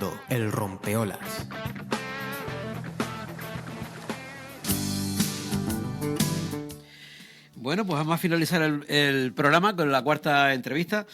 escuchando El Rompeolas. Bueno, pues vamos a finalizar el programa con la cuarta entrevista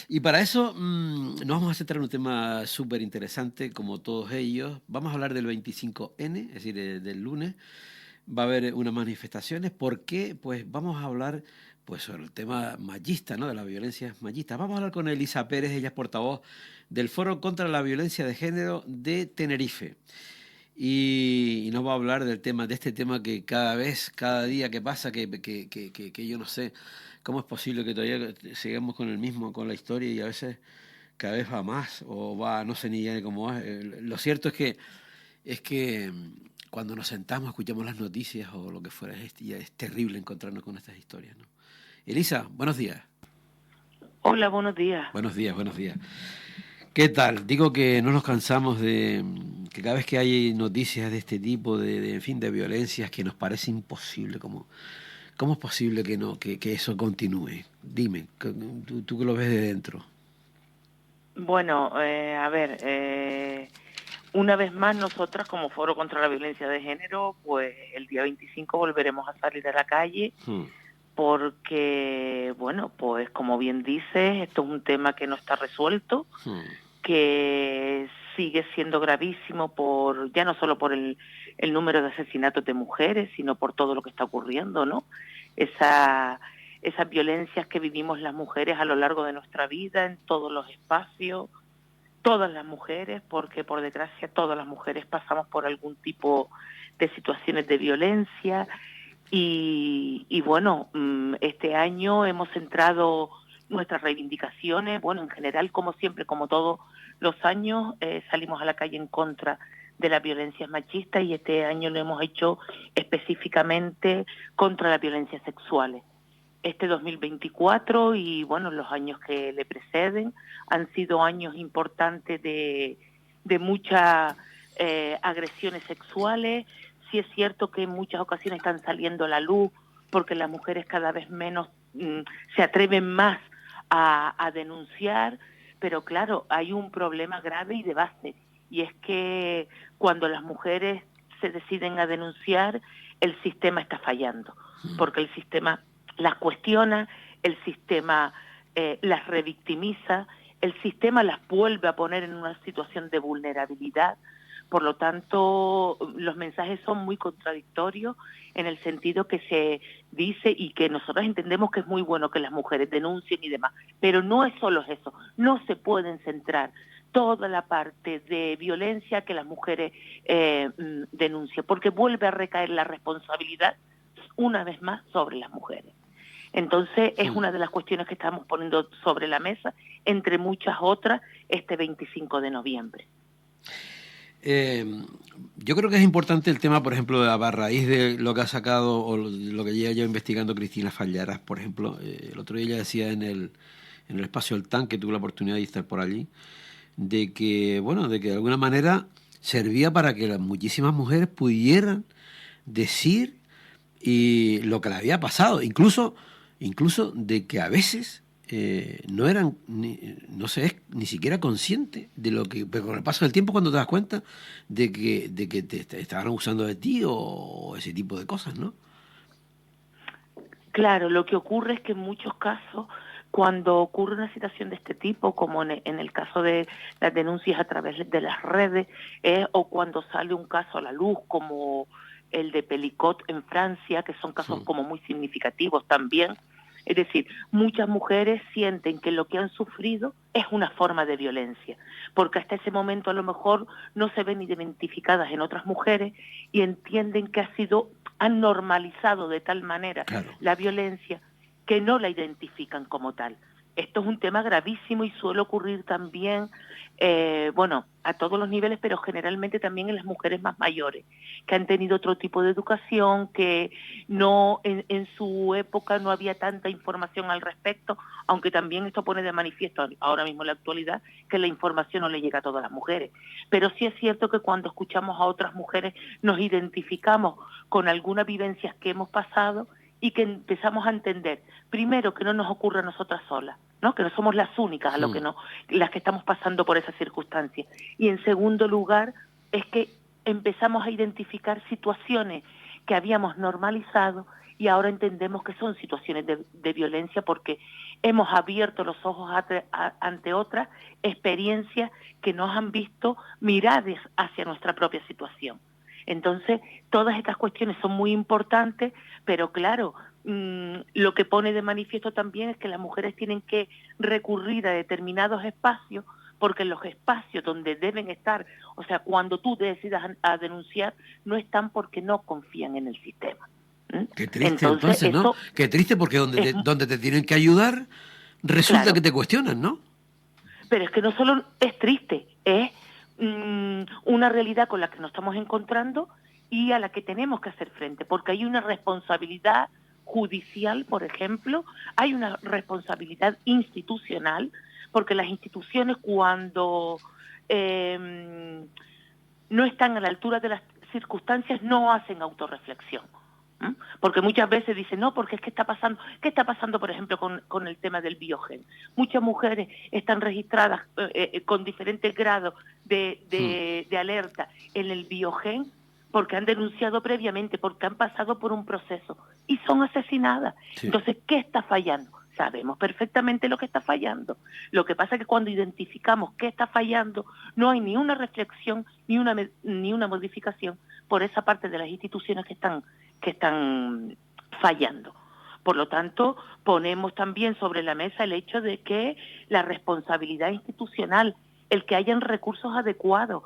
y para eso nos vamos a centrar en un tema súper interesante como todos ellos. Vamos a hablar del 25N, es decir, del lunes. Va a haber unas manifestaciones. ¿Por qué? Pues vamos a hablar pues sobre el tema machista, ¿no? De la violencia machista. Vamos a hablar con Elisa Pérez, ella es portavoz del Foro contra la Violencia de Género de Tenerife. Y nos va a hablar de este tema que cada día que pasa, que yo no sé cómo es posible que todavía sigamos con la historia y a veces cada vez va más o va, no sé ni ya cómo va. Lo cierto es que cuando nos sentamos, escuchamos las noticias o lo que fuera, es terrible encontrarnos con estas historias, ¿no? Elisa, buenos días. Hola, buenos días. Buenos días, buenos días. ¿Qué tal? Digo que no nos cansamos de que cada vez que hay noticias de este tipo, en fin, de violencias, que nos parece imposible. ¿Cómo es posible que eso continúe? Dime, tú que lo ves de dentro. Bueno, una vez más nosotras como Foro contra la Violencia de Género, pues el día 25 volveremos a salir a la calle porque, bueno, pues como bien dices, esto es un tema que no está resuelto, que sigue siendo gravísimo ya no solo por el número de asesinatos de mujeres, sino por todo lo que está ocurriendo, ¿no? Esas violencias que vivimos las mujeres a lo largo de nuestra vida, en todos los espacios, todas las mujeres, porque por desgracia todas las mujeres pasamos por algún tipo de situaciones de violencia y bueno, este año hemos centrado nuestras reivindicaciones, bueno, en general, como siempre, como todos los años, salimos a la calle en contra de las violencias machistas y este año lo hemos hecho específicamente contra las violencias sexuales. Este 2024 y, bueno, los años que le preceden han sido años importantes de muchas agresiones sexuales. Sí es cierto que en muchas ocasiones están saliendo a la luz porque las mujeres cada vez menos se atreven más a denunciar, pero claro, hay un problema grave y de base, y es que cuando las mujeres se deciden a denunciar, el sistema está fallando, porque el sistema las cuestiona, el sistema las revictimiza, el sistema las vuelve a poner en una situación de vulnerabilidad. Por lo tanto, los mensajes son muy contradictorios en el sentido que se dice y que nosotros entendemos que es muy bueno que las mujeres denuncien y demás, pero no es solo eso, no se pueden centrar toda la parte de violencia que las mujeres denuncian, porque vuelve a recaer la responsabilidad una vez más sobre las mujeres. Entonces es una de las cuestiones que estamos poniendo sobre la mesa, entre muchas otras, este 25 de noviembre. Yo creo que es importante el tema, por ejemplo, a raíz de lo que ha sacado o lo que lleva ya investigando Cristina Fallaras, por ejemplo. El otro día ella decía en el espacio del TAN, que tuve la oportunidad de estar por allí, de que de alguna manera servía para que las muchísimas mujeres pudieran decir y lo que le había pasado, incluso de que a veces no eran, no se es ni siquiera consciente de lo que, pero con el paso del tiempo cuando te das cuenta de que te estaban abusando de ti o ese tipo de cosas, ¿no? Claro, lo que ocurre es que en muchos casos, cuando ocurre una situación de este tipo, como en el caso de las denuncias a través de las redes, o cuando sale un caso a la luz, como el de Pelicot en Francia, que son casos como muy significativos también. Es decir, muchas mujeres sienten que lo que han sufrido es una forma de violencia, porque hasta ese momento a lo mejor no se ven identificadas en otras mujeres y entienden que han normalizado de tal manera la violencia que no la identifican como tal. Esto es un tema gravísimo y suele ocurrir también, a todos los niveles, pero generalmente también en las mujeres más mayores, que han tenido otro tipo de educación, que no en su época no había tanta información al respecto, aunque también esto pone de manifiesto ahora mismo en la actualidad que la información no le llega a todas las mujeres. Pero sí es cierto que cuando escuchamos a otras mujeres nos identificamos con algunas vivencias que hemos pasado y que empezamos a entender, primero, que no nos ocurre a nosotras solas, ¿no? Que no somos las únicas a lo que no, las que estamos pasando por esas circunstancias. Y en segundo lugar, es que empezamos a identificar situaciones que habíamos normalizado y ahora entendemos que son situaciones de violencia porque hemos abierto los ojos ante otras experiencias que nos han visto miradas hacia nuestra propia situación. Entonces, todas estas cuestiones son muy importantes, pero claro, lo que pone de manifiesto también es que las mujeres tienen que recurrir a determinados espacios, porque en los espacios donde deben estar, o sea, cuando tú decidas a denunciar, no están porque no confían en el sistema. Qué triste, entonces, ¿no? Qué triste, porque donde te tienen que ayudar, resulta claro, que te cuestionan, ¿no? Pero es que no solo es triste, es una realidad con la que nos estamos encontrando y a la que tenemos que hacer frente, porque hay una responsabilidad judicial, por ejemplo, hay una responsabilidad institucional, porque las instituciones cuando no están a la altura de las circunstancias no hacen autorreflexión. Porque muchas veces dicen, no, porque es que ¿qué está pasando, por ejemplo, con el tema del biogen? Muchas mujeres están registradas con diferentes grados de alerta en el biogen porque han denunciado previamente, porque han pasado por un proceso y son asesinadas. Sí. Entonces, ¿qué está fallando? Sabemos perfectamente lo que está fallando. Lo que pasa es que cuando identificamos qué está fallando, no hay ni una reflexión ni una modificación por esa parte de las instituciones que están fallando. Por lo tanto, ponemos también sobre la mesa el hecho de que la responsabilidad institucional, el que hayan recursos adecuados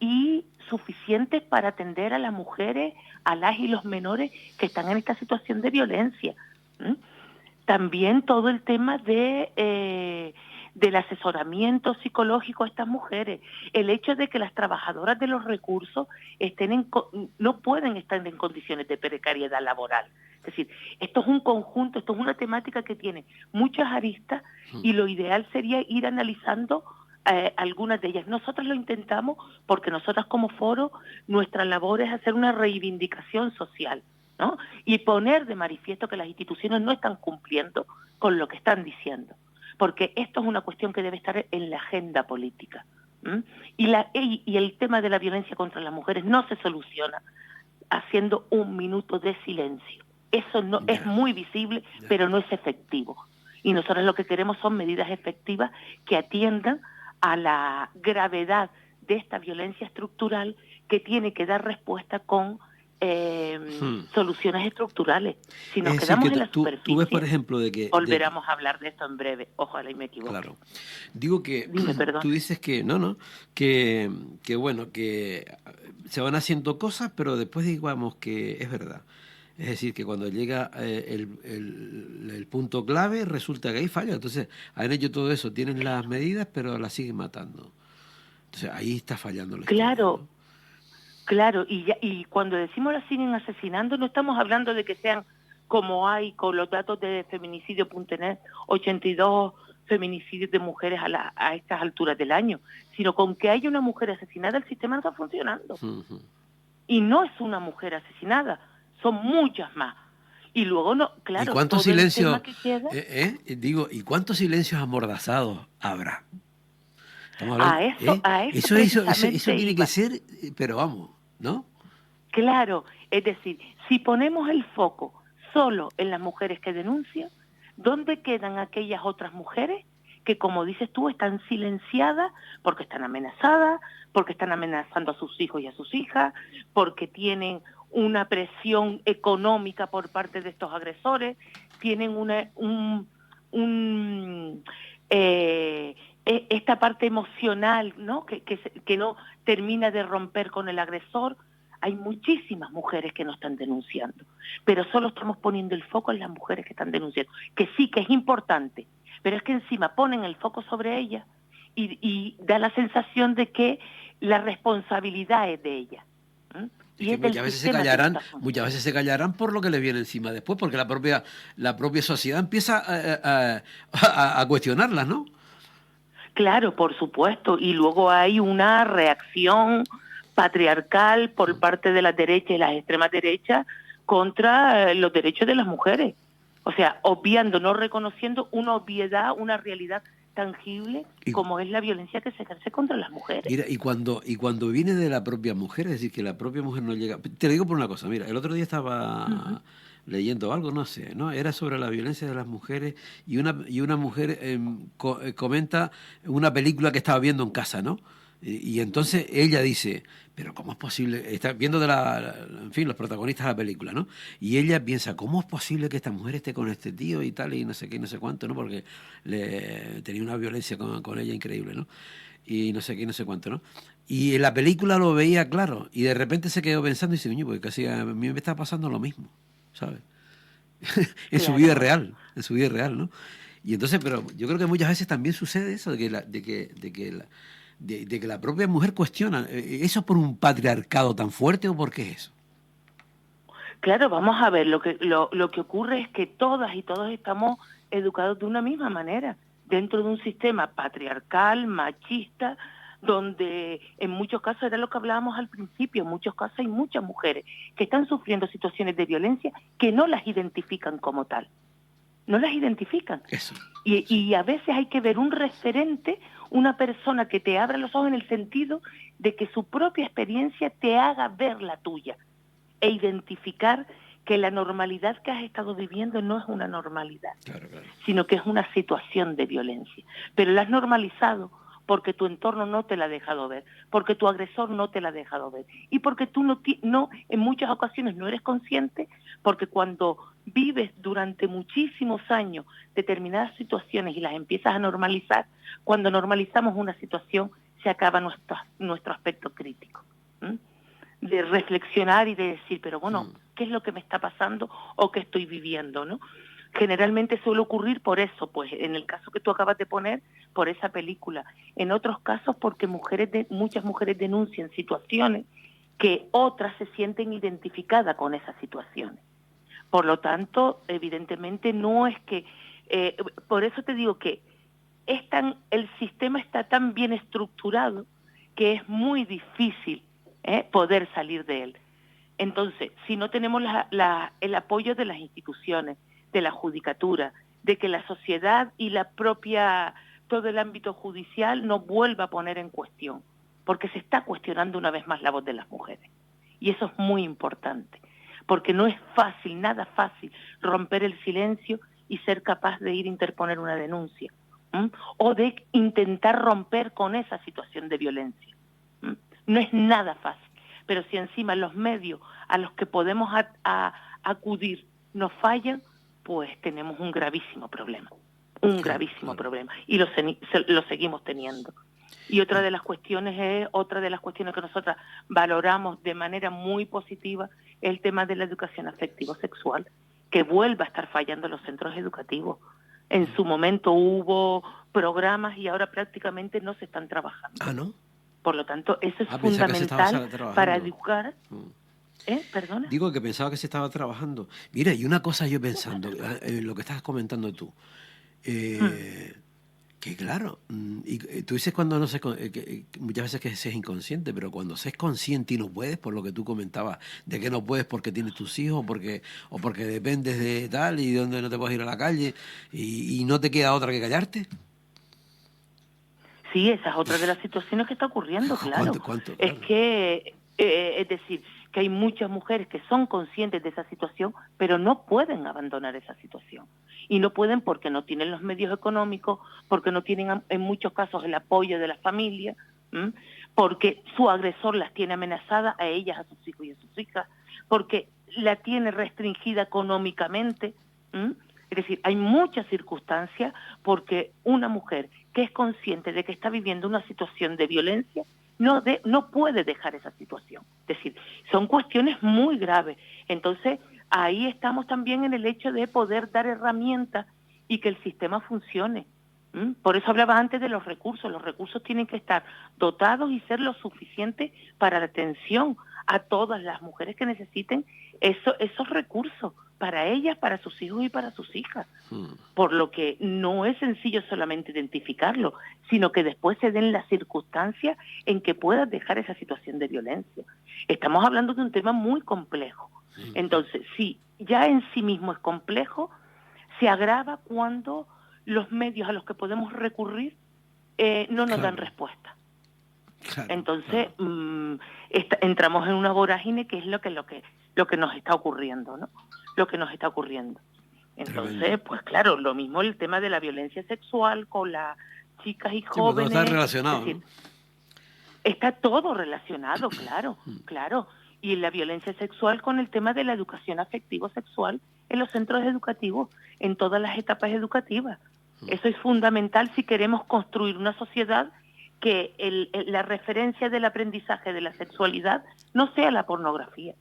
y suficientes para atender a las mujeres, a las y los menores que están en esta situación de violencia. También todo el tema del asesoramiento psicológico a estas mujeres, el hecho de que las trabajadoras de los recursos no pueden estar en condiciones de precariedad laboral. Es decir, esto es un conjunto, esto es una temática que tiene muchas aristas y lo ideal sería ir analizando algunas de ellas. Nosotros lo intentamos porque nosotras como foro, nuestra labor es hacer una reivindicación social, ¿no? Y poner de manifiesto que las instituciones no están cumpliendo con lo que están diciendo. Porque esto es una cuestión que debe estar en la agenda política. Y el tema de la violencia contra las mujeres no se soluciona haciendo un minuto de silencio. Eso no es muy visible, pero no es efectivo. Y nosotros lo que queremos son medidas efectivas que atiendan a la gravedad de esta violencia estructural que tiene que dar respuesta con soluciones estructurales. Si nos quedamos en la superficie, tú ves, por ejemplo, volveremos a hablar de esto en breve. Ojalá y me equivoque. Claro. Digo que Dime, perdón. Tú dices que que bueno, que se van haciendo cosas, pero después digamos que es verdad. Es decir, que cuando llega el punto clave, resulta que hay falla. Entonces, han hecho todo eso, tienen las medidas, pero las siguen matando. Entonces, ahí está fallando la historia, ¿no? Claro, y cuando decimos la siguen asesinando, no estamos hablando de que sean como hay con los datos de feminicidio.net, 82 feminicidios de mujeres a estas alturas del año, sino con que haya una mujer asesinada, el sistema no está funcionando. Y no es una mujer asesinada, son muchas más. Y luego, claro, ¿y cuántos silencios, ¿y cuántos silencios amordazados habrá? Eso tiene que ser, pero vamos, ¿no? Claro, es decir, si ponemos el foco solo en las mujeres que denuncian, ¿dónde quedan aquellas otras mujeres que, como dices tú, están silenciadas porque están amenazadas, porque están amenazando a sus hijos y a sus hijas, porque tienen una presión económica por parte de estos agresores, tienen esta parte emocional, ¿no? Que no termina de romper con el agresor? Hay muchísimas mujeres que no están denunciando, pero solo estamos poniendo el foco en las mujeres que están denunciando, que sí, que es importante, pero es que encima ponen el foco sobre ellas y da la sensación de que la responsabilidad es de ellas. Y muchas veces se callarán por lo que le viene encima después, porque la propia sociedad empieza a cuestionarlas, ¿no? Claro, por supuesto, y luego hay una reacción patriarcal por parte de la derecha y las extremas derechas contra los derechos de las mujeres. O sea, obviando, no reconociendo una obviedad, una realidad tangible como es la violencia que se ejerce contra las mujeres. Mira, y cuando viene de la propia mujer, es decir, que la propia mujer no llega... Te lo digo por una cosa, mira, el otro día estaba leyendo algo, no sé, ¿no? Era sobre la violencia de las mujeres y una mujer comenta una película que estaba viendo en casa, ¿no? Y entonces ella dice, pero ¿cómo es posible? Está viendo en fin, los protagonistas de la película, ¿no? Y ella piensa, ¿cómo es posible que esta mujer esté con este tío y tal, y no sé qué, y no sé cuánto, ¿no? Porque tenía una violencia con ella increíble, ¿no? Y no sé qué, no sé cuánto, ¿no? Y en la película lo veía claro, y de repente se quedó pensando y dice, oye, pues casi a mí me está pasando lo mismo, ¿sabes? En su vida real, ¿no? Y entonces, pero yo creo que muchas veces también sucede eso, de que la propia mujer cuestiona, ¿eso por un patriarcado tan fuerte o por qué es eso? Claro, vamos a ver, lo que ocurre es que todas y todos estamos educados de una misma manera, dentro de un sistema patriarcal, machista, donde en muchos casos era lo que hablábamos al principio, en muchos casos hay muchas mujeres que están sufriendo situaciones de violencia que no las identifican como tal. No las identifican. Eso. Y a veces hay que ver un referente, una persona que te abra los ojos en el sentido de que su propia experiencia te haga ver la tuya e identificar que la normalidad que has estado viviendo no es una normalidad, claro. sino que es una situación de violencia. Pero la has normalizado porque tu entorno no te la ha dejado ver, porque tu agresor no te la ha dejado ver, y porque tú no en muchas ocasiones no eres consciente, porque cuando vives durante muchísimos años determinadas situaciones y las empiezas a normalizar, cuando normalizamos una situación se acaba nuestro aspecto crítico, de reflexionar y de decir, pero bueno, ¿qué es lo que me está pasando o qué estoy viviendo, no? Generalmente suele ocurrir por eso, pues en el caso que tú acabas de poner, por esa película. En otros casos porque muchas mujeres denuncian situaciones que otras se sienten identificadas con esas situaciones. Por lo tanto, evidentemente no es que... por eso te digo que el sistema está tan bien estructurado que es muy difícil poder salir de él. Entonces, si no tenemos el apoyo de las instituciones, de la judicatura, de que la sociedad y todo el ámbito judicial no vuelva a poner en cuestión, porque se está cuestionando una vez más la voz de las mujeres. Y eso es muy importante, porque no es fácil, nada fácil, romper el silencio y ser capaz de ir a interponer una denuncia, o de intentar romper con esa situación de violencia. No es nada fácil, pero si encima los medios a los que podemos acudir nos fallan, pues tenemos un gravísimo problema, problema, y lo seguimos teniendo. Y otra de las cuestiones que nosotras valoramos de manera muy positiva es el tema de la educación afectivo-sexual, que vuelva a estar fallando en los centros educativos. En su momento hubo programas y ahora prácticamente no se están trabajando. Ah, ¿no? Por lo tanto, eso es fundamental para educar. ¿Perdona? Digo que pensaba que se estaba trabajando. Mira, y una cosa yo pensando, lo que estás comentando tú, que claro, y tú dices cuando no se, que muchas veces que se es inconsciente, pero cuando se es consciente y no puedes, por lo que tú comentabas, de que no puedes porque tienes tus hijos, o porque dependes de tal y de donde no te puedes ir a la calle, y no te queda otra que callarte. Sí, esa es otra de las situaciones que está ocurriendo, claro. ¿Cuánto? Es que, es decir, que hay muchas mujeres que son conscientes de esa situación, pero no pueden abandonar esa situación. Y no pueden porque no tienen los medios económicos, porque no tienen en muchos casos el apoyo de la familia, porque su agresor las tiene amenazadas a ellas, a sus hijos y a sus hijas, porque la tiene restringida económicamente. Es decir, hay muchas circunstancias porque una mujer que es consciente de que está viviendo una situación de violencia no puede dejar esa situación. Es decir, son cuestiones muy graves. Entonces, ahí estamos también en el hecho de poder dar herramientas y que el sistema funcione. Por eso hablaba antes de los recursos. Los recursos tienen que estar dotados y ser lo suficiente para la atención a todas las mujeres que necesiten esos recursos, para ellas, para sus hijos y para sus hijas. Por lo que no es sencillo solamente identificarlo, sino que después se den las circunstancias en que puedas dejar esa situación de violencia. Estamos hablando de un tema muy complejo. Entonces, si ya en sí mismo es complejo, se agrava cuando los medios a los que podemos recurrir no nos dan respuesta. Claro, Entonces entramos en una vorágine que es lo que nos está ocurriendo, ¿no? Lo que nos está ocurriendo. Entonces, Tremendo. pues claro, lo mismo el tema de la violencia sexual con las chicas y Sí, pues jóvenes. todo está relacionado, Es decir, ¿no? está todo relacionado, claro, claro. Y la violencia sexual con el tema de la educación afectivo-sexual en los centros educativos, en todas las etapas educativas. Eso es fundamental si queremos construir una sociedad que la referencia del aprendizaje de la sexualidad no sea la pornografía.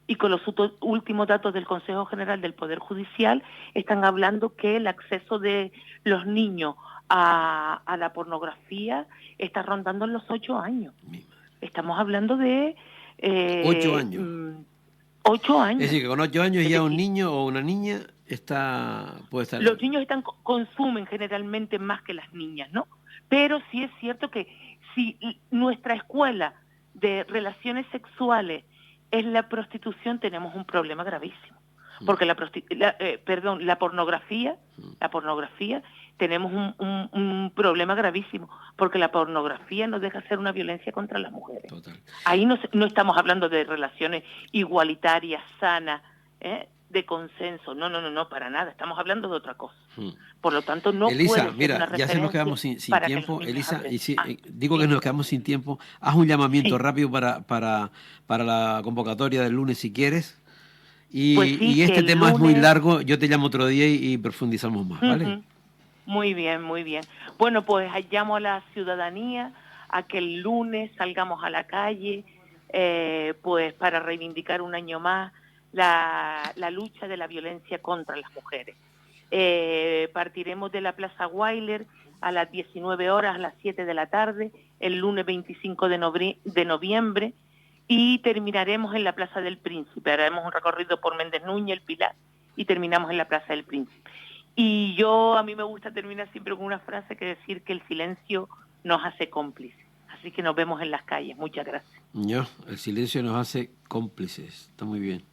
Y con los últimos datos del Consejo General del Poder Judicial están hablando que el acceso de los niños a la pornografía está rondando en los 8 años. Estamos hablando de... 8 años. 8 años. Es decir, que con 8 años ya un decir, niño o una niña puede estar... Los niños consumen generalmente más que las niñas, ¿no? Pero sí es cierto que si nuestra escuela de relaciones sexuales es la prostitución, tenemos un problema gravísimo. Porque la pornografía, tenemos un problema gravísimo, porque la pornografía no deja de ser una violencia contra las mujeres. Total. Ahí no estamos hablando de relaciones igualitarias, sanas, de consenso. No, para nada. Estamos hablando de otra cosa. Por lo tanto, no Elisa, puede ser mira, una ya se nos referencia quedamos sin para que tiempo. los niños Elisa, aprendan. digo que nos quedamos sin tiempo. Haz un llamamiento rápido para la convocatoria del lunes si quieres. Y, Pues sí, y este que tema es muy lunes... largo. Yo te llamo otro día y profundizamos más, ¿vale? Muy bien, muy bien. Bueno, pues llamo a la ciudadanía a que el lunes salgamos a la calle, pues para reivindicar un año más la lucha de la violencia contra las mujeres. Partiremos de la Plaza Weiler a las 19 horas, a las 7 de la tarde, el lunes 25 de noviembre, y terminaremos en la Plaza del Príncipe. Haremos un recorrido por Méndez Núñez, El Pilar, y terminamos en la Plaza del Príncipe. Y a mí me gusta terminar siempre con una frase que decir que el silencio nos hace cómplices. Así que nos vemos en las calles. Muchas gracias. El silencio nos hace cómplices. Está muy bien.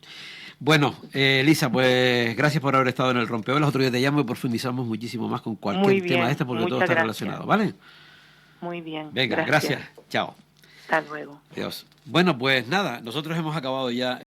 Bueno, Elisa, pues gracias por haber estado en el Rompeolas. Otro día te llamo y profundizamos muchísimo más con cualquier tema de este porque todo está relacionado, ¿vale? Muy bien. Venga, gracias. Chao. Hasta luego. Adiós. Bueno, pues nada, nosotros hemos acabado ya.